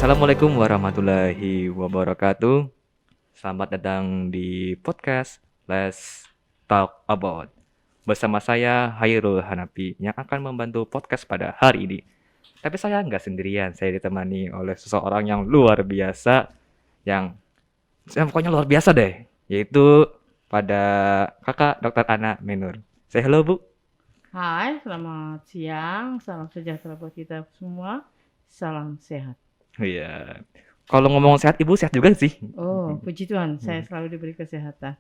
Assalamualaikum warahmatullahi wabarakatuh. Selamat datang di podcast Let's Talk About. Bersama saya Hairul Hanafi yang akan membantu podcast pada hari ini. Tapi saya nggak sendirian, saya ditemani oleh seseorang yang luar biasa, yang pokoknya luar biasa deh, yaitu pada kakak Dr. Ana Menur. Saya hello Bu. Hai, selamat siang, salam sejahtera buat kita semua, salam sehat. Iya. Kalau ngomong sehat, Ibu sehat juga sih. Oh, puji Tuhan, saya selalu diberi kesehatan.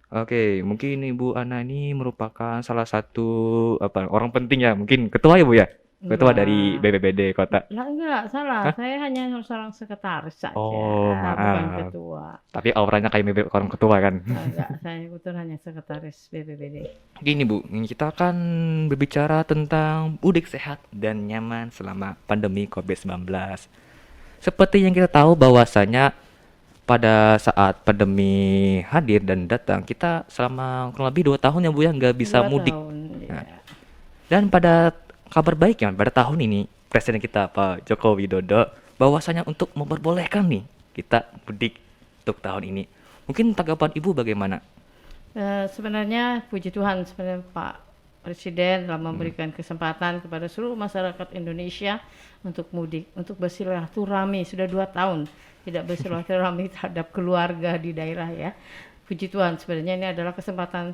Oke, mungkin Ibu Ana ini merupakan salah satu orang penting ya, mungkin ketua ya Bu ya? Ketua dari Enggak, BPBD kota. enggak, salah, Hah? saya hanya seorang sekretaris saja, Oh, bukan maaf. ketua. Tapi auranya kayak mirip orang ketua kan. Enggak, saya kebetulan hanya sekretaris BPBD. Gini Bu, kita akan berbicara tentang mudik sehat dan nyaman selama pandemi COVID-19. Seperti yang kita tahu bahwasanya pada saat pandemi hadir dan datang, kita selama kurang lebih 2 tahun ya Bu ya nggak bisa Dua mudik. tahun, Nah, ya. dan pada kabar baiknya pada tahun ini Presiden kita Pak Joko Widodo bahwasanya untuk memperbolehkan nih kita mudik untuk tahun ini. Mungkin tanggapan Ibu bagaimana? Sebenarnya puji Tuhan, sebenarnya Pak Presiden telah Hmm. memberikan kesempatan kepada seluruh masyarakat Indonesia untuk mudik, untuk bersilaturahmi. Sudah 2 tahun tidak bersilaturahmi terhadap keluarga di daerah ya. Puji Tuhan, sebenarnya ini adalah kesempatan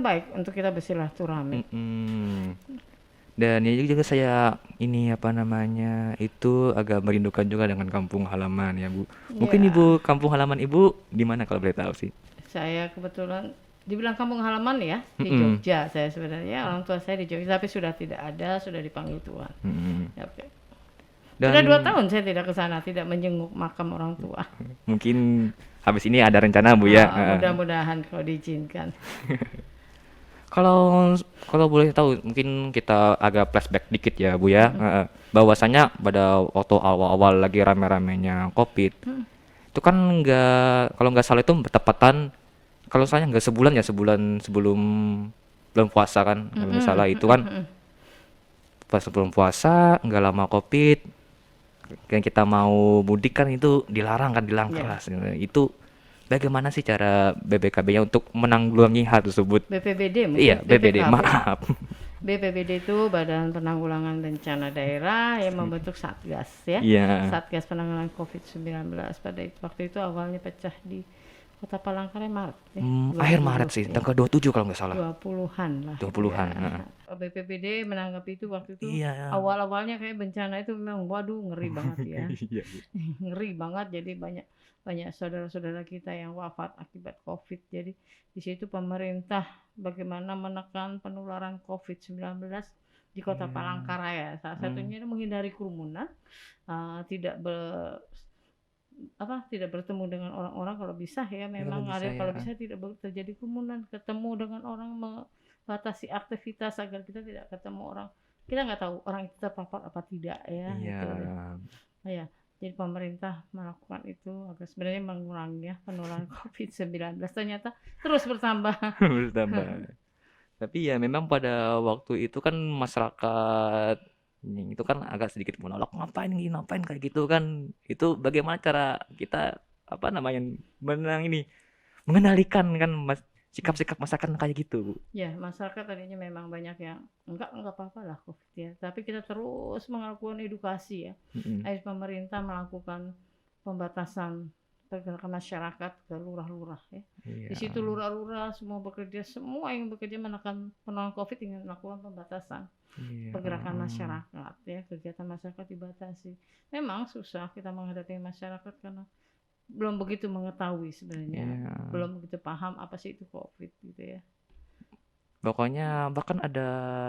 baik untuk kita bersilaturahmi. Mm-mm. Dan ini juga saya ini itu agak merindukan juga dengan kampung halaman ya Bu. Mungkin Ya, Ibu kampung halaman Ibu di mana kalau boleh tahu sih? saya kebetulan dibilang kampung halaman ya di Mm-mm. Jogja. Saya sebenarnya orang tua saya di Jogja, tapi sudah tidak ada, sudah dipanggil Tuhan. Mm-mm. Ya, oke. Sudah dua Dan tahun saya tidak ke sana, tidak menjenguk makam orang tua. mungkin habis ini ada rencana Bu ya. Mudah-mudahan kalau diizinkan. Kalau kalau boleh tahu, mungkin kita agak flashback dikit ya, Bu ya. Bahwasanya pada waktu awal-awal lagi rame-ramenya COVID, itu kan kalau nggak salah itu bertepatan, kalau saya nggak sebulan ya, sebulan sebelum bulan puasa kan, kalau nggak salah itu kan pas sebelum puasa, nggak lama COVID, kan kita mau mudik kan itu dilarang kan, dilarang Ya, keras. Itu bagaimana sih cara BBKB-nya untuk menanggulangi hal tersebut? BPBD Iya, mungkin BPD, BPKB. maaf. BPBD itu Badan Penanggulangan Bencana Daerah yang membentuk Satgas ya. Iya. Satgas Penanganan COVID-19 pada waktu itu awalnya pecah di Kota Palangkaraya Maret ya, Akhir Maret 2020 sih, ya. tanggal 27 kalau nggak salah. 20-an lah 20-an, ya. heeh. BPBD menanggapi itu waktu itu Iya. awal-awalnya kayak bencana itu memang waduh ngeri banget ya. Iya, iya. Ngeri banget, jadi banyak banyak saudara-saudara kita yang wafat akibat COVID. Jadi di situ pemerintah bagaimana menekan penularan COVID-19 di Kota Iya. Palangkaraya. Salah Hmm, satunya menghindari kerumunan, tidak tidak bertemu dengan orang-orang kalau bisa ya, ya kalau memang bisa ada, ya. kalau bisa tidak terjadi kerumunan, ketemu dengan orang, membatasi aktivitas agar kita tidak ketemu orang, kita nggak tahu orang itu terpapar apa tidak ya, Iya. itu ya. Jadi pemerintah melakukan itu agar sebenarnya mengurangi ya penularan COVID-19, ternyata terus bertambah. Bertambah. Tapi ya memang pada waktu itu kan masyarakat itu kan agak sedikit menolak, ngapain gini, ngapain kayak gitu kan. Itu bagaimana cara kita menang ini mengendalikan kan sikap-sikap masyarakat kayak gitu, Bu. Ya, masyarakat tadinya memang banyak yang enggak apa-apa lah COVID ya. Tapi kita terus melakukan edukasi ya. Mm-mm. Akhirnya pemerintah melakukan pembatasan pergerakan masyarakat ke lurah-lurah ya. Di Iya. situ lurah-lurah semua bekerja, semua yang bekerja menekan penanganan COVID ingin melakukan pembatasan Iya. pergerakan masyarakat ya. Kegiatan masyarakat dibatasi. Memang susah kita menghadapi masyarakat karena belum begitu mengetahui sebenarnya, Iya. belum begitu paham apa sih itu COVID gitu ya. Pokoknya bahkan ada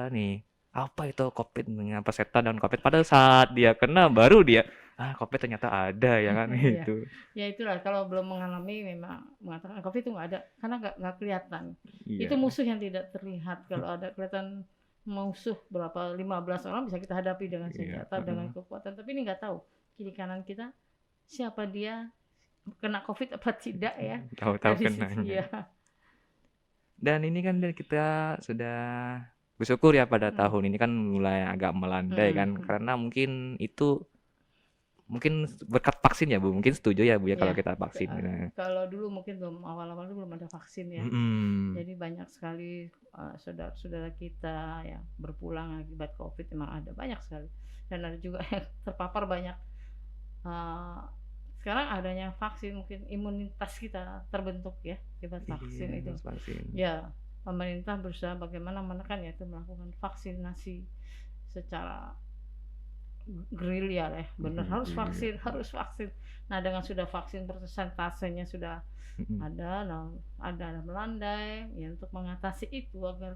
nih, apa itu COVID dengan peserta dan COVID. Padahal saat dia kena baru dia, COVID ternyata ada ya kan Iya, itu. ya itulah kalau belum mengalami memang mengatakan COVID itu nggak ada karena nggak kelihatan. Itu Iya. musuh yang tidak terlihat. Kalau ada kelihatan musuh berapa 15 orang bisa kita hadapi dengan Iya. senjata, dengan kekuatan. Tapi ini nggak tahu kiri kanan kita siapa dia, kena COVID apa tidak ya. Tahu-tahu Dari situ kenanya. ya. Dan ini kan kita sudah bersyukur ya pada Hmm. tahun ini kan mulai agak melandai kan, Hmm. karena mungkin itu mungkin berkat vaksin ya Bu, mungkin setuju ya Bu ya kalau Ya, kita vaksin. Nah. kalau dulu mungkin awal-awal itu belum ada vaksin ya. Mm-mm. Jadi banyak sekali saudara-saudara kita yang berpulang akibat COVID, memang ada banyak sekali. Dan ada juga yang terpapar banyak. Eh, Sekarang adanya vaksin, mungkin imunitas kita terbentuk ya akibat vaksin Iya, itu. harus vaksin. Ya, pemerintah berusaha bagaimana menekan, yaitu melakukan vaksinasi secara gerilya ya, benar, harus vaksin, harus vaksin. Nah, dengan sudah vaksin persentasenya sudah Mm-mm. ada, nah, ada melandai ya, untuk mengatasi itu agar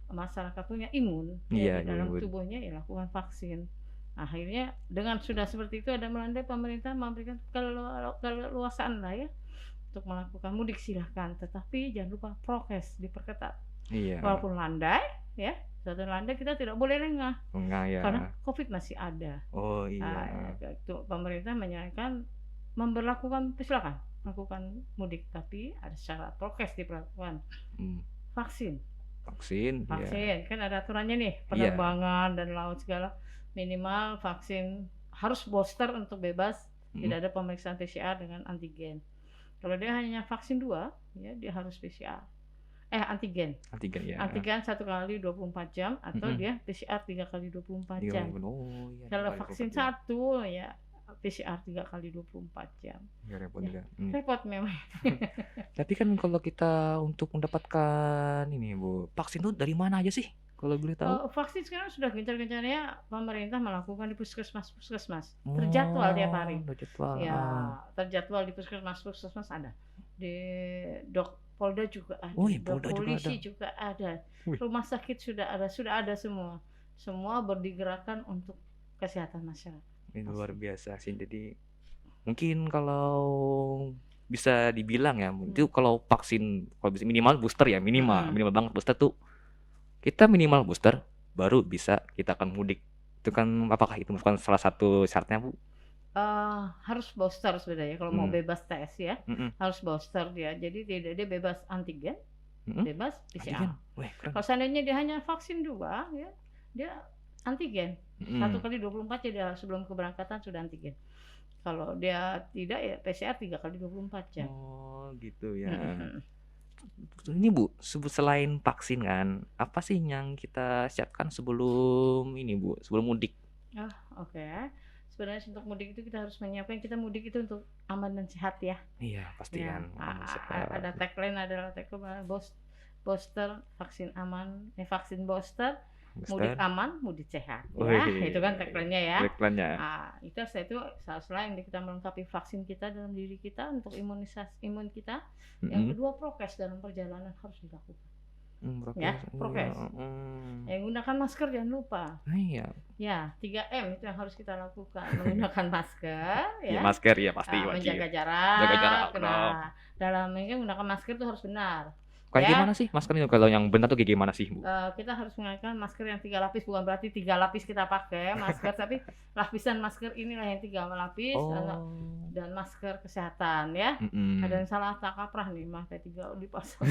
masyarakat punya imun Iya, ya, di dalam imun. tubuhnya ya, lakukan vaksin. Akhirnya dengan sudah seperti itu ada melandai, pemerintah memberikan keleluasaan lah ya untuk melakukan mudik, silahkan, tetapi jangan lupa prokes diperketat. Iya. Walaupun landai ya, satu landai kita tidak boleh lengah Enggak ya. karena COVID masih ada. Oh iya. Itu pemerintah menyarankan memberlakukan, silakan lakukan mudik, tapi ada syarat prokes diperlakukan. Hmm. Vaksin Vaksin. kan ada aturannya nih, Iya. penerbangan dan laut segala, minimal vaksin harus booster untuk bebas, tidak ada pemeriksaan PCR dengan antigen. Kalau dia hanya vaksin 2 ya, dia harus PCR. Antigen. Antigen ya. Antigen 1 kali 24 jam atau dia PCR 3 kali 24 Iya, jam. oh iya. Kalau kali vaksin 24 jam. 1 ya PCR 3 kali 24 jam. Ya, repot Ya, juga. repot memang. Tapi kan kalau kita untuk mendapatkan ini Bu, vaksin itu dari mana aja sih? Kalau boleh tahu? Vaksin sekarang sudah gencar-gencarnya pemerintah melakukan di puskesmas. Terjadwal tiap hari. Terjadwal. Ya, terjadwal di puskesmas ada. Di Polda juga ada. Oh, iya, Polda juga polisi ada. juga ada. Wih. Rumah sakit sudah ada semua. Semua berdigerakkan untuk kesehatan masyarakat. Ini luar biasa sih. Jadi mungkin kalau bisa dibilang ya, itu kalau vaksin, kalau bisa minimal booster ya, minimal banget booster tuh. Kita minimal booster baru bisa kita akan mudik. Itu kan apakah itu bukan salah satu syaratnya Bu? Harus booster sebenarnya kalau mau bebas tes ya. Mm-mm. Harus booster dia. Jadi dia bebas antigen, bebas PCR. Wih, keren. Kalau seandainya dia hanya vaksin 2 ya, dia antigen. 1 kali 24 jadi sebelum keberangkatan sudah antigen. Kalau dia tidak ya PCR 3 kali 24 jam. Oh, gitu ya. Ini Bu, selain vaksin kan, apa sih yang kita siapkan sebelum ini Bu, sebelum mudik? Oke. Sebenarnya untuk mudik itu kita harus menyiapkan, kita mudik itu untuk aman dan sehat ya. Iya, pasti kan. Ada tagline booster, vaksin aman, vaksin booster, mudik aman, mudik sehat. Ya, itu kan tagline-nya ya. Itu selain kita melengkapi vaksin kita dalam diri kita untuk imun kita, yang kedua prokes dalam perjalanan harus dilakukan. Prokes. Yang gunakan masker jangan lupa. Iya. Ya, 3M itu yang harus kita lakukan. Menggunakan masker ya. Masker ya pasti menjaga jarak. Jaga jarak. Dalam menggunakan masker itu harus benar. Kayak gimana sih masker itu? Kalau yang benar tuh kayak gimana sih Bu? Kita harus menggunakan masker yang 3 lapis, bukan berarti 3 lapis kita pakai masker, tapi lapisan masker inilah yang 3 lapis. Dan masker kesehatan ya. Ada yang salah tak kaprah nih, pakai 3 dipasang.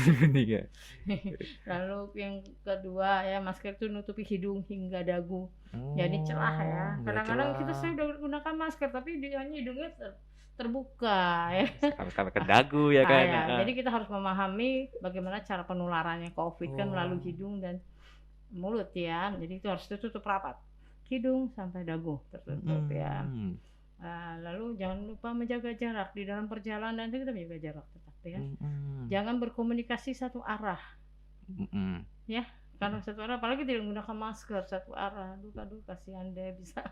Lalu yang kedua ya, masker itu nutupi hidung hingga dagu. Jadi celah ya. Kadang-kadang kita sudah gunakan masker tapi dia hanya hidungnya terbuka ya. Sampai ke dagu ya kan. Jadi kita harus memahami bagaimana cara penularannya COVID kan melalui hidung dan mulut ya. Jadi itu harus tertutup rapat. Hidung sampai dagu tertutup ya. Lalu jangan lupa menjaga jarak di dalam perjalanan, itu kita menjaga jarak tetap ya. Jangan berkomunikasi satu arah. Ya. Karena satu arah, apalagi tidak menggunakan masker satu arah, aduh kasihan deh bisa.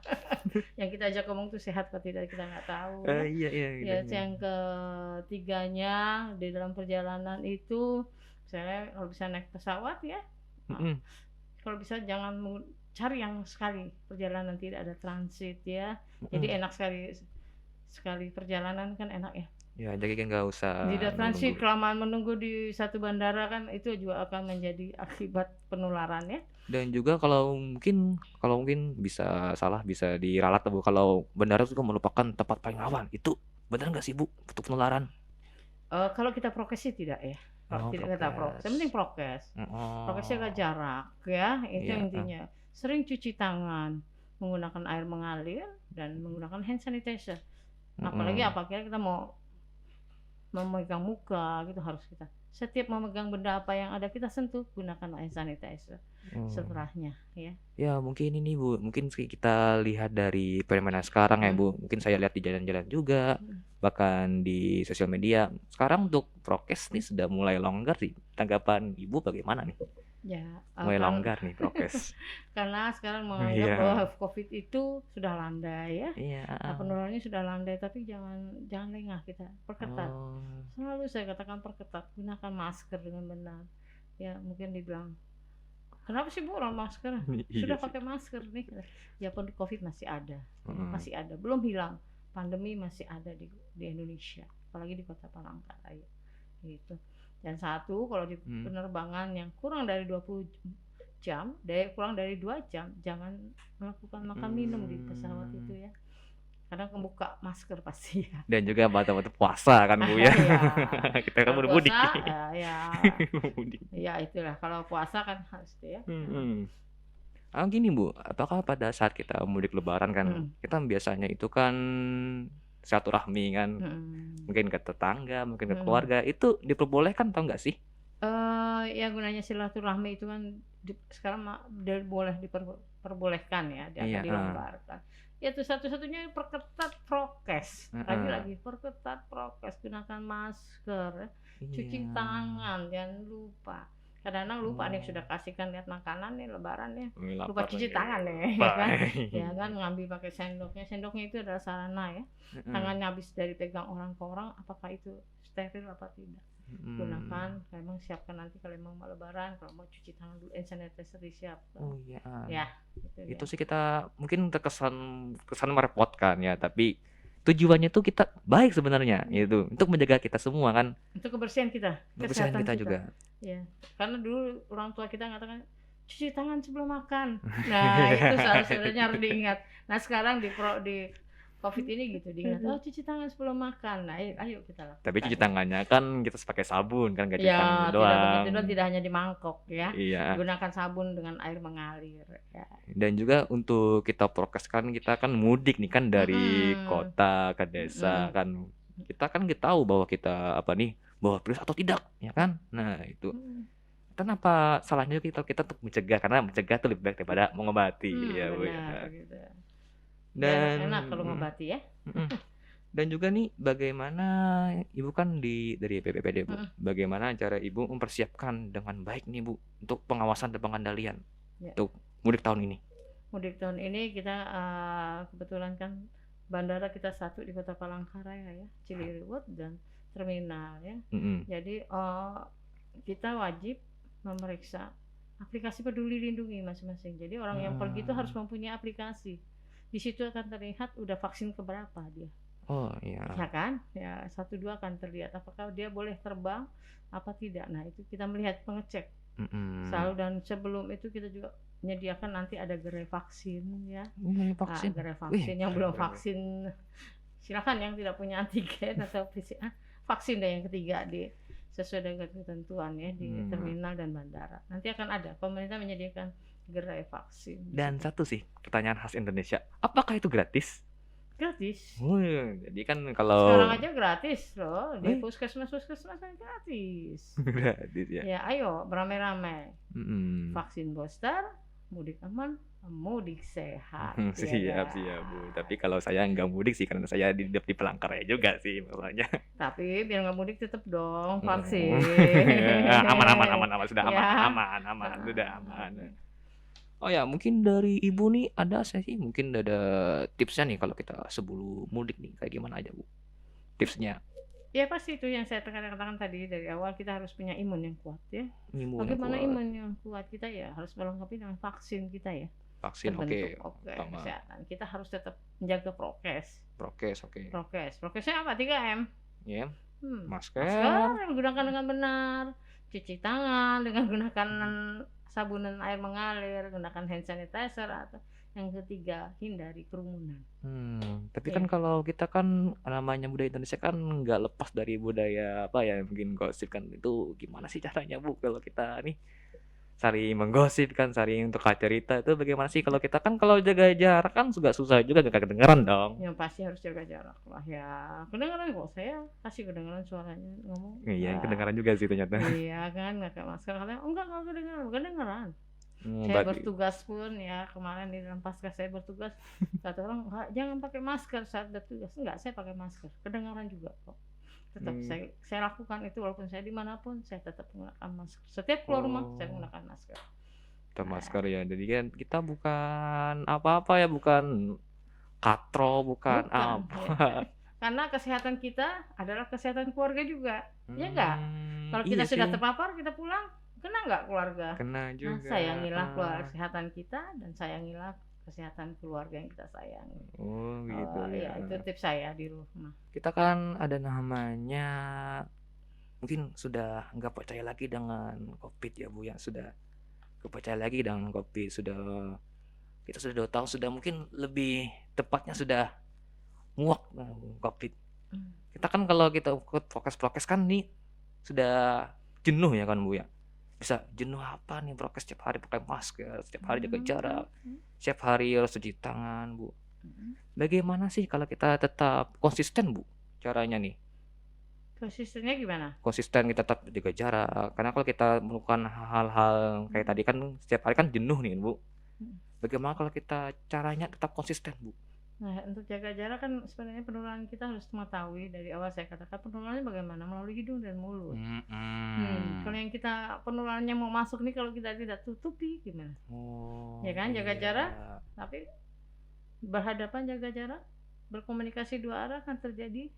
Yang kita ajak ngomong tuh sehat atau tidak kita nggak tahu. Iya. Yang ketiganya di dalam perjalanan itu, misalnya kalau bisa naik pesawat ya, kalau bisa jangan cari yang sekali perjalanan tidak ada transit ya. Jadi enak sekali perjalanan kan enak ya. Ya, jadi kan nggak usah tidak transit, kelamaan menunggu di satu bandara kan itu juga akan menjadi akibat penularan ya. Dan juga kalau mungkin bisa salah, bisa diralat Bu, kalau bandara itu merupakan tempat paling rawan. Itu benar nggak sih Bu untuk penularan? Kalau kita prokes sih tidak ya. Tidak kita prokes. Yang penting prokes. Prokesnya jaga jarak ya, itu intinya. Sering cuci tangan, menggunakan air mengalir dan menggunakan hand sanitizer. Apalagi Mm-mm. apabila kita mau memegang muka gitu, harus kita setiap memegang benda apa yang ada kita sentuh gunakan hand sanitizer Hmm. setelahnya ya. Ya mungkin ini Bu, mungkin kita lihat dari fenomena sekarang ya Mm, Bu. Mungkin saya lihat di jalan-jalan juga, mm. bahkan di sosial media. Sekarang untuk prokes nih sudah mulai longgar sih. Tanggapan Ibu bagaimana nih? Ya, Mulai kan longgar nih prokes. karena sekarang menganggap bahwa Iya, COVID itu sudah landai ya. iya. Penularannya sudah landai, tapi jangan jangan lengah, kita perketat. Oh, Selalu saya katakan perketat, gunakan masker dengan benar. Ya, mungkin dibilang, kenapa sih Bu orang masker? iya Sudah sih. pakai masker nih. Ya pun COVID masih ada, ya, Mm. masih ada, belum hilang. Pandemi masih ada di Indonesia, apalagi di Kota Palangkaraya gitu. Dan satu, kalau di Hmm. penerbangan yang kurang dari 20 jam, kurang dari 2 jam, jangan melakukan makan minum di pesawat Hmm. itu ya. Karena kebuka masker pasti ya. Dan juga waktu puasa kan Bu ya. Ya, Kita kan kalau baru mudik puasa nih. ya Mudik. ya itulah, kalau puasa kan harus itu ya. Mm-mm. Gini Bu, apakah pada saat kita mudik lebaran kan, Mm, kita biasanya itu kan silaturahmi kan, mm, mungkin ke tetangga, mungkin ke mm. keluarga, itu diperbolehkan atau enggak sih? Ya gunanya silaturahmi itu kan sekarang boleh diperbolehkan ya, dia akan Iya, dilonggarkan. Ya itu satu-satunya perketat prokes. heeh. Lagi-lagi perketat prokes, gunakan masker, ya. Cuci Iya. tangan, jangan lupa. Kadang-kadang lupa nih, sudah Oh, kasihkan lihat makanan nih lebaran nih. ini Lupa lapar cuci nih. tangan nih, ya kan? Ya kan, ngambil pakai sendoknya. Sendoknya itu adalah sarana ya. Heeh. Tangannya habis dari pegang orang ke orang, apakah itu steril apa tidak? Hmm. Gunakan, kalau emang siapkan nanti, kalau emang mau lebaran, kalau mau cuci tangan dulu, hand sanitizer disiapkan Oh iya. ya, itu Itu dia. sih kita mungkin kesan merepotkan ya, tapi tujuannya tuh kita baik sebenarnya itu untuk menjaga kita semua kan, Untuk kebersihan kita, kebersihan kesehatan kita kita juga. ya. Karena dulu orang tua kita mengatakan cuci tangan sebelum makan, nah itu sebenarnya harus diingat. Nah sekarang di COVID ini gitu diingat, oh cuci tangan sebelum makan. Nah ayo kita Tapi lakukan cuci ya. tangannya kan kita pakai sabun kan, nggak cuci tangan Ya, tidak begitu doang. dong, tidak hanya di mangkok ya. Iya. Gunakan sabun dengan air mengalir ya. Dan juga untuk kita prokes kan, kita kan mudik nih kan dari Mm-mm. kota ke desa Mm-mm. kan. Kita kan nggak tahu bahwa kita apa nih, bawa virus atau tidak, ya kan? Nah itu. Mm. Kenapa salahnya kita untuk mencegah, karena mencegah itu lebih baik daripada mengobati ya Bu ya. Benar gitu. Ya Dan enak kalau ngobati ya. mm, dan juga nih bagaimana Ibu kan dari BPPD Bu, Mm. bagaimana cara Ibu mempersiapkan dengan baik nih Bu untuk pengawasan dan pengendalian Ya. untuk mudik tahun ini? Mudik tahun ini kita kebetulan kan bandara kita satu di Kota Palangkaraya ya, Cililiwut dan terminal ya. Mm-mm. Jadi kita wajib memeriksa aplikasi Peduli Lindungi masing-masing. Jadi orang yang pergi itu harus Ah, mempunyai aplikasi. Di situ akan terlihat udah vaksin keberapa dia. oh iya. Ya kan? Ya, 1 2 akan terlihat apakah dia boleh terbang apa tidak. Nah, itu kita melihat, pengecek selalu. Mm-mm. Dan sebelum itu kita juga menyediakan nanti ada gerai vaksin ya. Ini vaksin. Gerai Wih, vaksin yang keren belum keren. vaksin, silakan yang tidak punya antigen atau PCR, vaksin deh yang ketiga sesuai dengan ketentuan ya di Hmm. terminal dan bandara. Nanti akan ada, pemerintah menyediakan gerai vaksin di Dan situ. satu sih pertanyaan khas Indonesia, apakah itu gratis? Gratis. Jadi kan Sekarang kalau aja gratis loh, di Wih, puskesmas kan gratis. gratis ya. Ya ayo beramai-ramai, Mm-mm. vaksin booster, mudik aman, mudik sehat ya Siap siap Bu. Tapi kan. kalau saya nggak mudik sih karena saya hidup di Palangkaraya juga sih masalahnya. Tapi biar nggak mudik tetap dong Oh. vaksin. Aman aman aman aman sudah aman Ya. aman aman sudah aman. Oh ya, mungkin dari Ibu nih ada saya sih mungkin ada tipsnya nih kalau kita sebelum mudik nih kayak gimana aja Bu? Tipsnya Ya pasti itu yang saya katakan tadi dari awal, kita harus punya imun yang kuat ya. imun yang Bagaimana kuat, imun yang kuat kita ya harus melengkapi dengan vaksin kita ya. vaksin Terbentuk oke, oke sama kesehatan. Kita harus tetap menjaga prokes. prokes oke. Prokesnya apa? 3M. Ya, Masker masker. yang digunakan dengan benar, cuci tangan dengan gunakan sabun dan air mengalir, gunakan hand sanitizer, atau yang ketiga hindari kerumunan. Tapi Ya. kan kalau kita kan namanya budaya Indonesia kan nggak lepas dari budaya apa ya mungkin gosip kan itu gimana sih caranya Bu kalau kita nih saling menggosip kan, saling tukar cerita. Itu bagaimana sih kalau kita kan kalau jaga jarak kan juga susah juga gak kedengeran dong. Yang pasti harus jaga jarak lah ya. Kedengaran kok, saya kasih kedengaran suaranya ngomong. Iya, Ah, kedengeran juga sih ternyata. iya kan, nggak pakai masker. Katanya, oh enggak kedengaran, kedengaran. Hmm, Saya berarti bertugas pun ya kemarin di dalam pasca saya bertugas, kata orang "Ah, jangan pakai masker saat bertugas." Enggak, saya pakai masker. Kedengaran juga kok. Tetap hmm, saya lakukan itu walaupun saya dimanapun saya tetap menggunakan masker. Setiap keluar rumah saya oh, menggunakan masker. kita Nah, masker ya. Jadi kan kita bukan apa-apa ya, bukan katro, bukan bukan ya. apa. Karena kesehatan kita adalah kesehatan keluarga juga. Ya enggak? Kalau Iya kita sudah sih, terpapar, kita pulang, kena enggak keluarga? kena Nah, juga. sayangilah Ah, kesehatan kita dan sayangilah kesehatan keluarga yang kita sayangi. oh gitu Oh, ya. iya, itu tips saya di rumah. Kita kan ada namanya, mungkin sudah nggak percaya lagi dengan COVID ya Bu ya, sudah kepercaya lagi dengan COVID, sudah kita sudah 2 tahun, sudah mungkin lebih tepatnya sudah muak dengan COVID. Hmm. Kita kan kalau kita ikut prokes-prokes kan nih sudah jenuh ya kan Bu ya. Bisa jenuh apa nih prokes setiap hari pakai masker, setiap hari jaga jarak, setiap hari harus cuci tangan Bu. Bagaimana sih kalau kita tetap konsisten Bu caranya nih? Konsistennya gimana? Konsisten kita tetap jaga jarak. Karena kalau kita melakukan hal-hal kayak tadi kan setiap hari kan jenuh nih Bu. Bagaimana kalau kita caranya tetap konsisten Bu? Nah, untuk jaga jarak kan sebenarnya penularan kita harus mengetahui dari awal saya katakan penularannya bagaimana melalui hidung dan mulut. Kalau yang kita penularannya mau masuk nih kalau kita tidak tutupi gimana? Oh, Ya kan, jaga iya. jarak, tapi berhadapan jaga jarak, berkomunikasi dua arah kan terjadi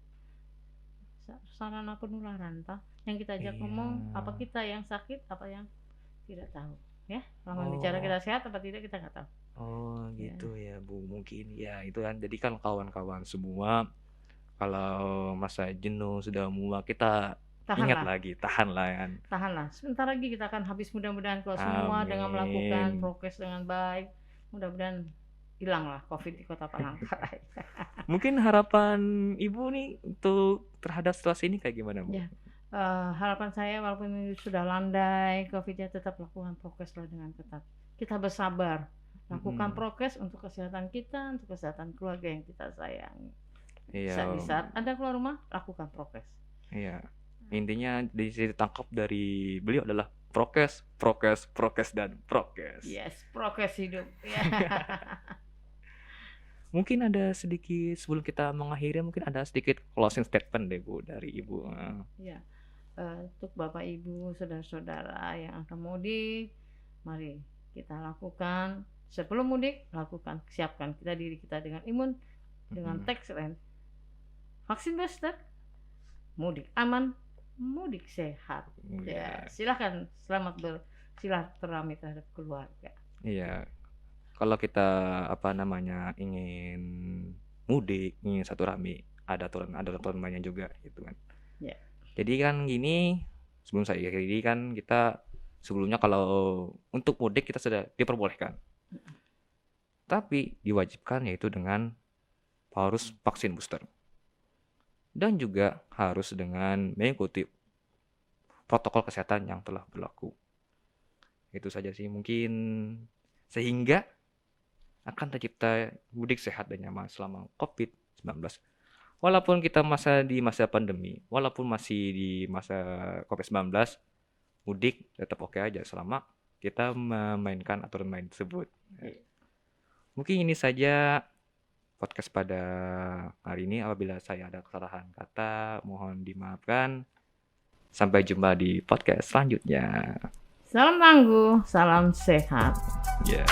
sarana penularan toh. Yang kita ajak Iya. ngomong apa kita yang sakit, apa yang tidak tahu. Ya, lawan bicara kita sehat apa tidak kita nggak tahu. Oh gitu ya Bu, mungkin ya itu kan. Jadi kan kawan-kawan semua kalau masa jenuh sudah muak kita ingat Tahanlah, lagi, tahan lah kan. tahanlah. Sebentar lagi kita akan habis mudah-mudahan kalau semua dengan melakukan Amin. prokes dengan baik, mudah-mudahan hilanglah COVID di Kota Palangkaraya. Mungkin harapan Ibu nih untuk terhadap situasi ini kayak gimana Bu? Ya. Harapan saya walaupun ini sudah landai COVID-nya tetap lakukan prokes lah dengan ketat. Kita bersabar, lakukan prokes untuk kesehatan kita, untuk kesehatan keluarga yang kita sayangi. Iya, Di saat Anda keluar rumah, lakukan prokes. iya. Intinya ditangkap dari beliau adalah prokes, prokes, prokes dan prokes. Yes, prokes hidup. Ya. Mungkin ada sedikit sebelum kita mengakhiri, mungkin ada sedikit closing statement deh Bu dari Ibu. Ya. Untuk Bapak Ibu, saudara-saudara yang akan mudik, mari kita lakukan sebelum mudik, lakukan siapkan kita diri kita dengan imun, dengan tagline vaksin booster, mudik aman, mudik sehat. Ya, silakan selamat bersilaturahmi terhadap keluarga. Iya. Kalau kita ingin mudik, ingin silaturahmi, ada aturan mainnya juga gitu kan. Ya. Jadi kan gini, sebelum saya akhiri kan kita sebelumnya kalau untuk mudik kita sudah diperbolehkan. Tapi diwajibkan yaitu dengan harus vaksin booster. Dan juga harus dengan mengikuti protokol kesehatan yang telah berlaku. Itu saja sih mungkin, sehingga akan tercipta mudik sehat dan nyaman selama COVID-19. Walaupun kita di masa pandemi, walaupun masih di masa COVID-19, mudik tetap oke aja selama kita memainkan aturan main tersebut. Mungkin ini saja podcast pada hari ini. Apabila saya ada kesalahan kata, mohon dimaafkan. Sampai jumpa di podcast selanjutnya. Salam tangguh, salam sehat. Yeah.